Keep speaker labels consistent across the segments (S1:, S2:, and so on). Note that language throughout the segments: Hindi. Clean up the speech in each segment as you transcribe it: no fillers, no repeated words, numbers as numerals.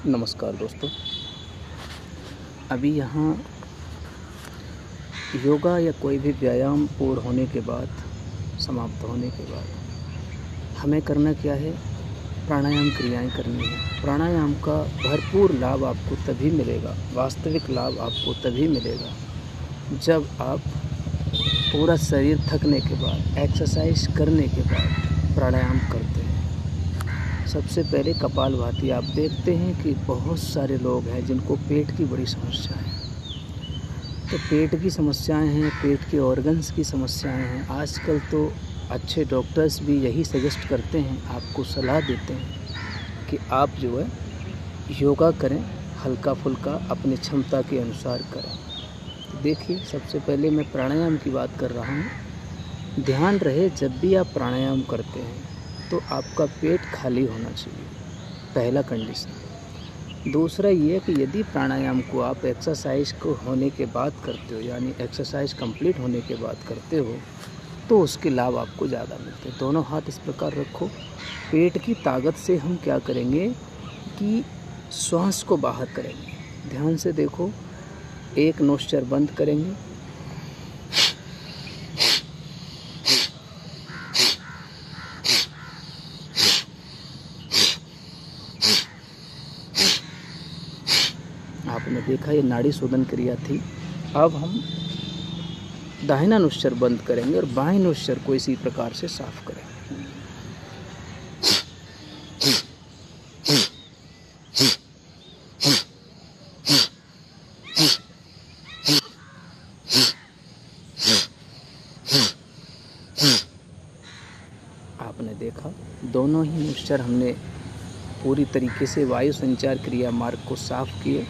S1: नमस्कार दोस्तों। अभी यहाँ योगा या कोई भी व्यायाम पूर्ण होने के बाद, समाप्त होने के बाद हमें करना क्या है? प्राणायाम क्रियाएं करनी है। प्राणायाम का भरपूर लाभ आपको तभी मिलेगा, वास्तविक लाभ आपको तभी मिलेगा जब आप पूरा शरीर थकने के बाद, एक्सरसाइज करने के बाद प्राणायाम करते हैं। सबसे पहले कपालभाति। आप देखते हैं कि बहुत सारे लोग हैं जिनको पेट की बड़ी समस्या है। तो पेट की समस्याएं हैं, पेट के ऑर्गन्स की समस्याएं हैं। आजकल तो अच्छे डॉक्टर्स भी यही सजेस्ट करते हैं, आपको सलाह देते हैं कि आप जो है योगा करें, हल्का फुल्का अपनी क्षमता के अनुसार करें। तो देखिए, सबसे पहले मैं प्राणायाम की बात कर रहा हूँ। ध्यान रहे, जब भी आप प्राणायाम करते हैं तो आपका पेट खाली होना चाहिए, पहला कंडीशन। दूसरा ये है कि यदि प्राणायाम को आप एक्सरसाइज को होने के बाद करते हो, यानी एक्सरसाइज कंप्लीट होने के बाद करते हो, तो उसके लाभ आपको ज़्यादा मिलते हैं। दोनों हाथ इस प्रकार रखो। पेट की ताकत से हम क्या करेंगे कि श्वास को बाहर करेंगे। ध्यान से देखो, एक नोस्ट्रल बंद करेंगे, आपने देखा ये नाड़ी शोधन क्रिया थी। अब हम दाहिना नोस्ट्रल बंद करेंगे और बाएं नोस्ट्रल को इसी प्रकार से साफ करेंगे। आपने देखा दोनों ही नोस्ट्रल हमने पूरी तरीके से वायु संचार क्रिया मार्ग को साफ किए।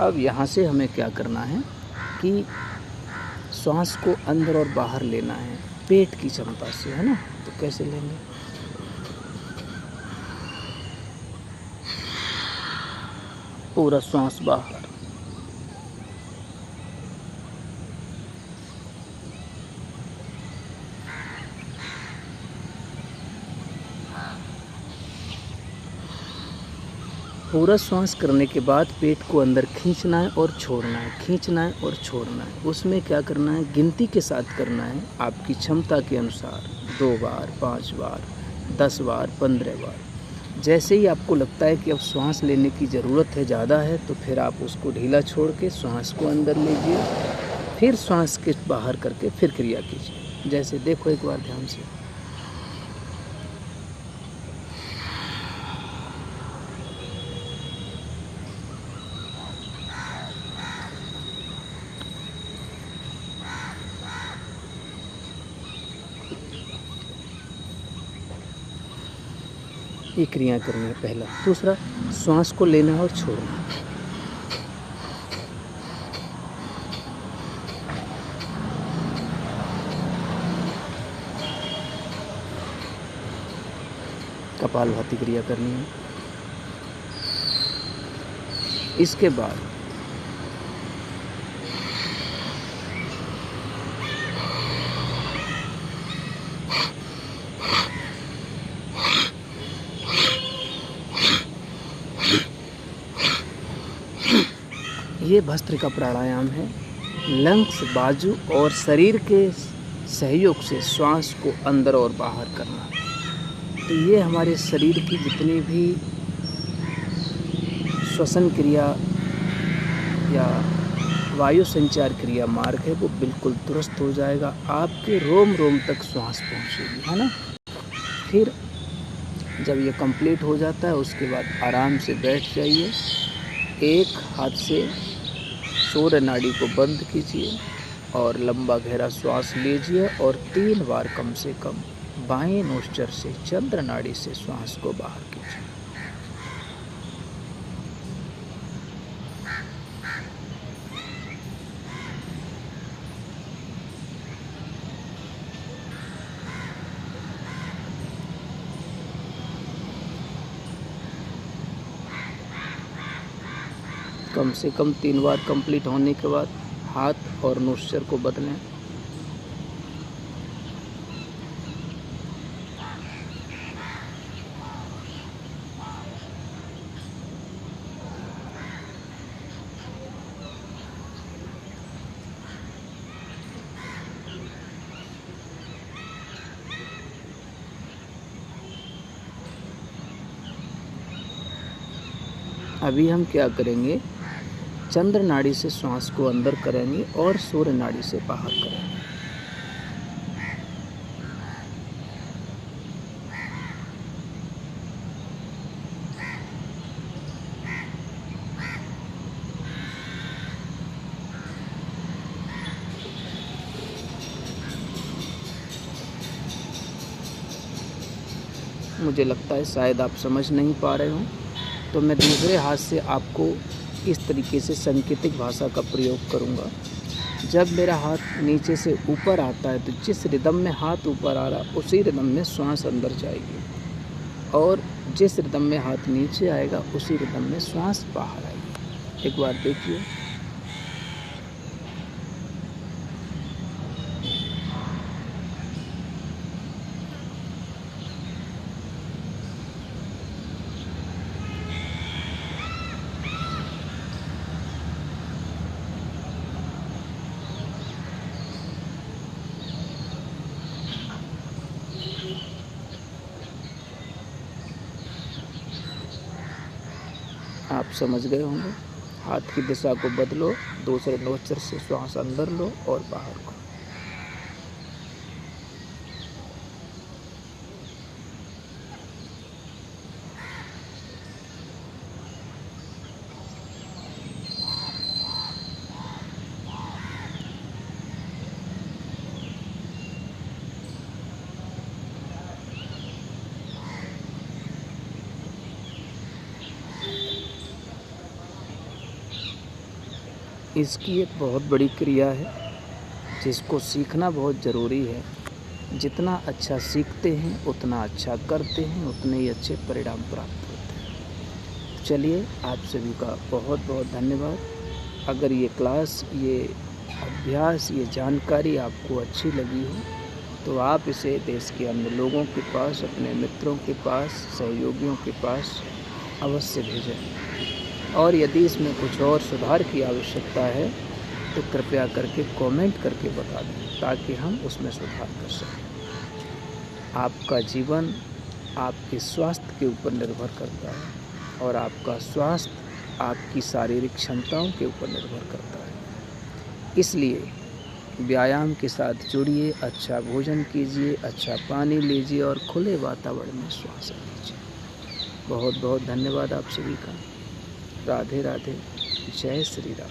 S1: अब यहाँ से हमें क्या करना है कि श्वास को अंदर और बाहर लेना है पेट की क्षमता से, है ना। तो कैसे लेंगे? पूरा श्वास बाहर, पूरा श्वास करने के बाद पेट को अंदर खींचना है और छोड़ना है, खींचना है और छोड़ना है। उसमें क्या करना है? गिनती के साथ करना है, आपकी क्षमता के अनुसार। 2 बार, 5 बार, 10 बार, 15 बार। जैसे ही आपको लगता है कि अब श्वास लेने की ज़रूरत है, ज़्यादा है, तो फिर आप उसको ढीला छोड़ के श्वास को अंदर लीजिए, फिर श्वास के बाहर करके फिर क्रिया कीजिए। जैसे देखो एक बार ध्यान से। ये क्रिया करनी है पहला। दूसरा, श्वास को लेना और छोड़ना। कपालभाति क्रिया करनी है। इसके बाद ये भस्त्रिका प्राणायाम है। लंग्स, बाजू और शरीर के सहयोग से श्वास को अंदर और बाहर करना। तो ये हमारे शरीर की जितनी भी श्वसन क्रिया या वायु संचार क्रिया मार्ग है वो बिल्कुल दुरुस्त हो जाएगा। आपके रोम रोम तक श्वास पहुँचेगी, है ना। फिर जब ये कंप्लीट हो जाता है उसके बाद आराम से बैठ जाइए। एक हाथ से सूर्य नाड़ी को बंद कीजिए और लंबा गहरा श्वास लीजिए और 3 बार कम से कम बाएं नोस्ट्रल से चंद्र नाड़ी से श्वास को बाहर कीजिए। कम से कम 3 बार कंप्लीट होने के बाद हाथ और नोस्ट्रल को बदलें। अभी हम क्या करेंगे, चंद्र नाड़ी से श्वास को अंदर करेंगे और सूर्य नाड़ी से बाहर करेंगे। मुझे लगता है शायद आप समझ नहीं पा रहे हो, तो मैं दूसरे हाथ से आपको इस तरीके से सांकेतिक भाषा का प्रयोग करूँगा। जब मेरा हाथ नीचे से ऊपर आता है तो जिस रिदम में हाथ ऊपर आ रहा उसी रिदम में श्वास अंदर जाएगी, और जिस रिदम में हाथ नीचे आएगा उसी रिदम में श्वास बाहर आएगी। एक बार देखिए। आप समझ गए होंगे। हाथ की दिशा को बदलो, दूसरे नोस्ट्रिल से श्वास अंदर लो और बाहर को। इसकी एक बहुत बड़ी क्रिया है जिसको सीखना बहुत ज़रूरी है। जितना अच्छा सीखते हैं उतना अच्छा करते हैं, उतने ही अच्छे परिणाम प्राप्त होते हैं। चलिए, आप सभी का बहुत बहुत धन्यवाद। अगर ये क्लास, ये अभ्यास, ये जानकारी आपको अच्छी लगी हो तो आप इसे देश के अन्य लोगों के पास, अपने मित्रों के पास, सहयोगियों के पास अवश्य भेजें। और यदि इसमें कुछ और सुधार की आवश्यकता है तो कृपया करके कमेंट करके बता दें ताकि हम उसमें सुधार कर सकें। आपका जीवन आपके स्वास्थ्य के ऊपर निर्भर करता है और आपका स्वास्थ्य आपकी शारीरिक क्षमताओं के ऊपर निर्भर करता है। इसलिए व्यायाम के साथ जुड़िए, अच्छा भोजन कीजिए, अच्छा पानी लीजिए और खुले वातावरण में श्वास लीजिए। बहुत बहुत धन्यवाद आप सभी का। राधे राधे। जय श्री राम।